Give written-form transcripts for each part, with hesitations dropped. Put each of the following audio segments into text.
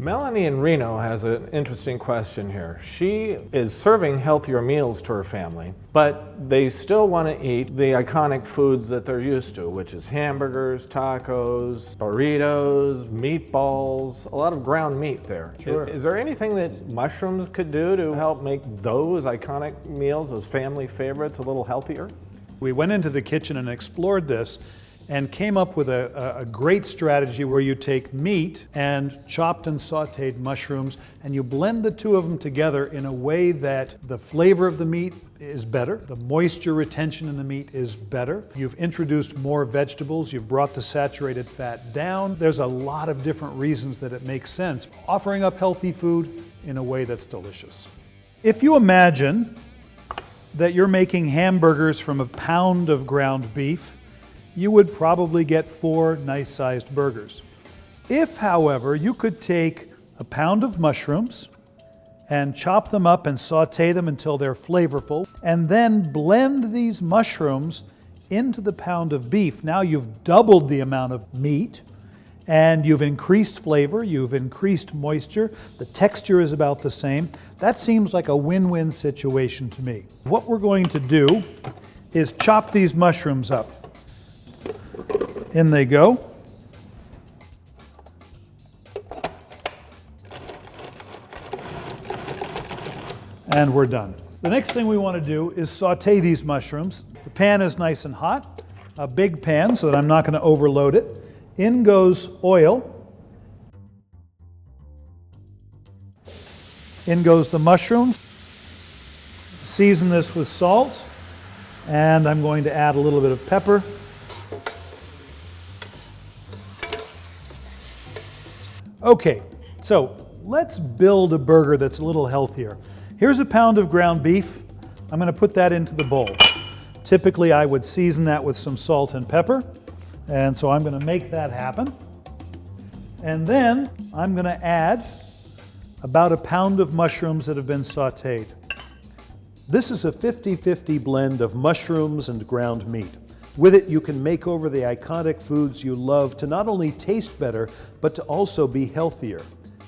Melanie in Reno has an interesting question here. She is serving healthier meals to her family, but they still want to eat the iconic foods that they're used to, which is hamburgers, tacos, burritos, meatballs, a lot of ground meat there. Sure. Is there anything that mushrooms could do to help make those iconic meals, those family favorites, a little healthier? We went into the kitchen and explored this and came up with a great strategy where you take meat and chopped and sauteed mushrooms and you blend the two of them together in a way that the flavor of the meat is better, the moisture retention in the meat is better. You've introduced more vegetables, you've brought the saturated fat down. There's a lot of different reasons that it makes sense, offering up healthy food in a way that's delicious. If you imagine that you're making hamburgers from a pound of ground beef, you would probably get 4 nice-sized burgers. If, however, you could take a pound of mushrooms and chop them up and saute them until they're flavorful, and then blend these mushrooms into the pound of beef, now you've doubled the amount of meat, and you've increased flavor, you've increased moisture, the texture is about the same. That seems like a win-win situation to me. What we're going to do is chop these mushrooms up. In they go. And we're done. The next thing we want to do is saute these mushrooms. The pan is nice and hot, a big pan so that I'm not going to overload it. In goes oil. In goes the mushrooms. Season this with salt, and I'm going to add a little bit of pepper. Okay, so let's build a burger that's a little healthier. Here's a pound of ground beef. I'm going to put that into the bowl. Typically, I would season that with some salt and pepper, and so I'm going to make that happen. And then I'm going to add about a pound of mushrooms that have been sauteed. This is a 50-50 blend of mushrooms and ground meat. With it, you can make over the iconic foods you love to not only taste better, but to also be healthier.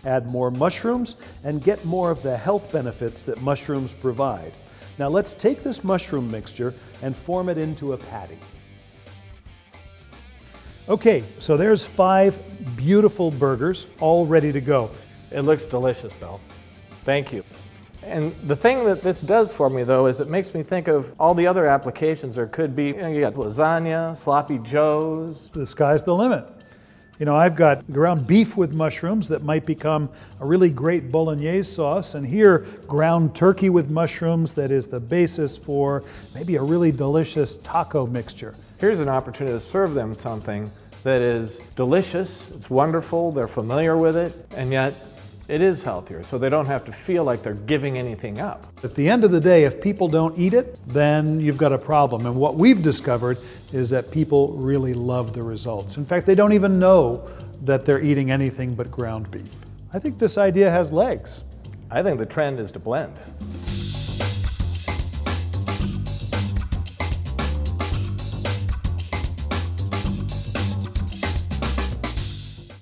Add more mushrooms and get more of the health benefits that mushrooms provide. Now let's take this mushroom mixture and form it into a patty. Okay, so there's 5 beautiful burgers all ready to go. It looks delicious, Bill. Thank you. And the thing that this does for me, though, is it makes me think of all the other applications there could be. You got lasagna, sloppy joes. The sky's the limit. You know, I've got ground beef with mushrooms that might become a really great bolognese sauce, and here, ground turkey with mushrooms that is the basis for maybe a really delicious taco mixture. Here's an opportunity to serve them something that is delicious, it's wonderful, they're familiar with it, and yet it is healthier, so they don't have to feel like they're giving anything up. At the end of the day, if people don't eat it, then you've got a problem. And what we've discovered is that people really love the results. In fact, they don't even know that they're eating anything but ground beef. I think this idea has legs. I think the trend is to blend.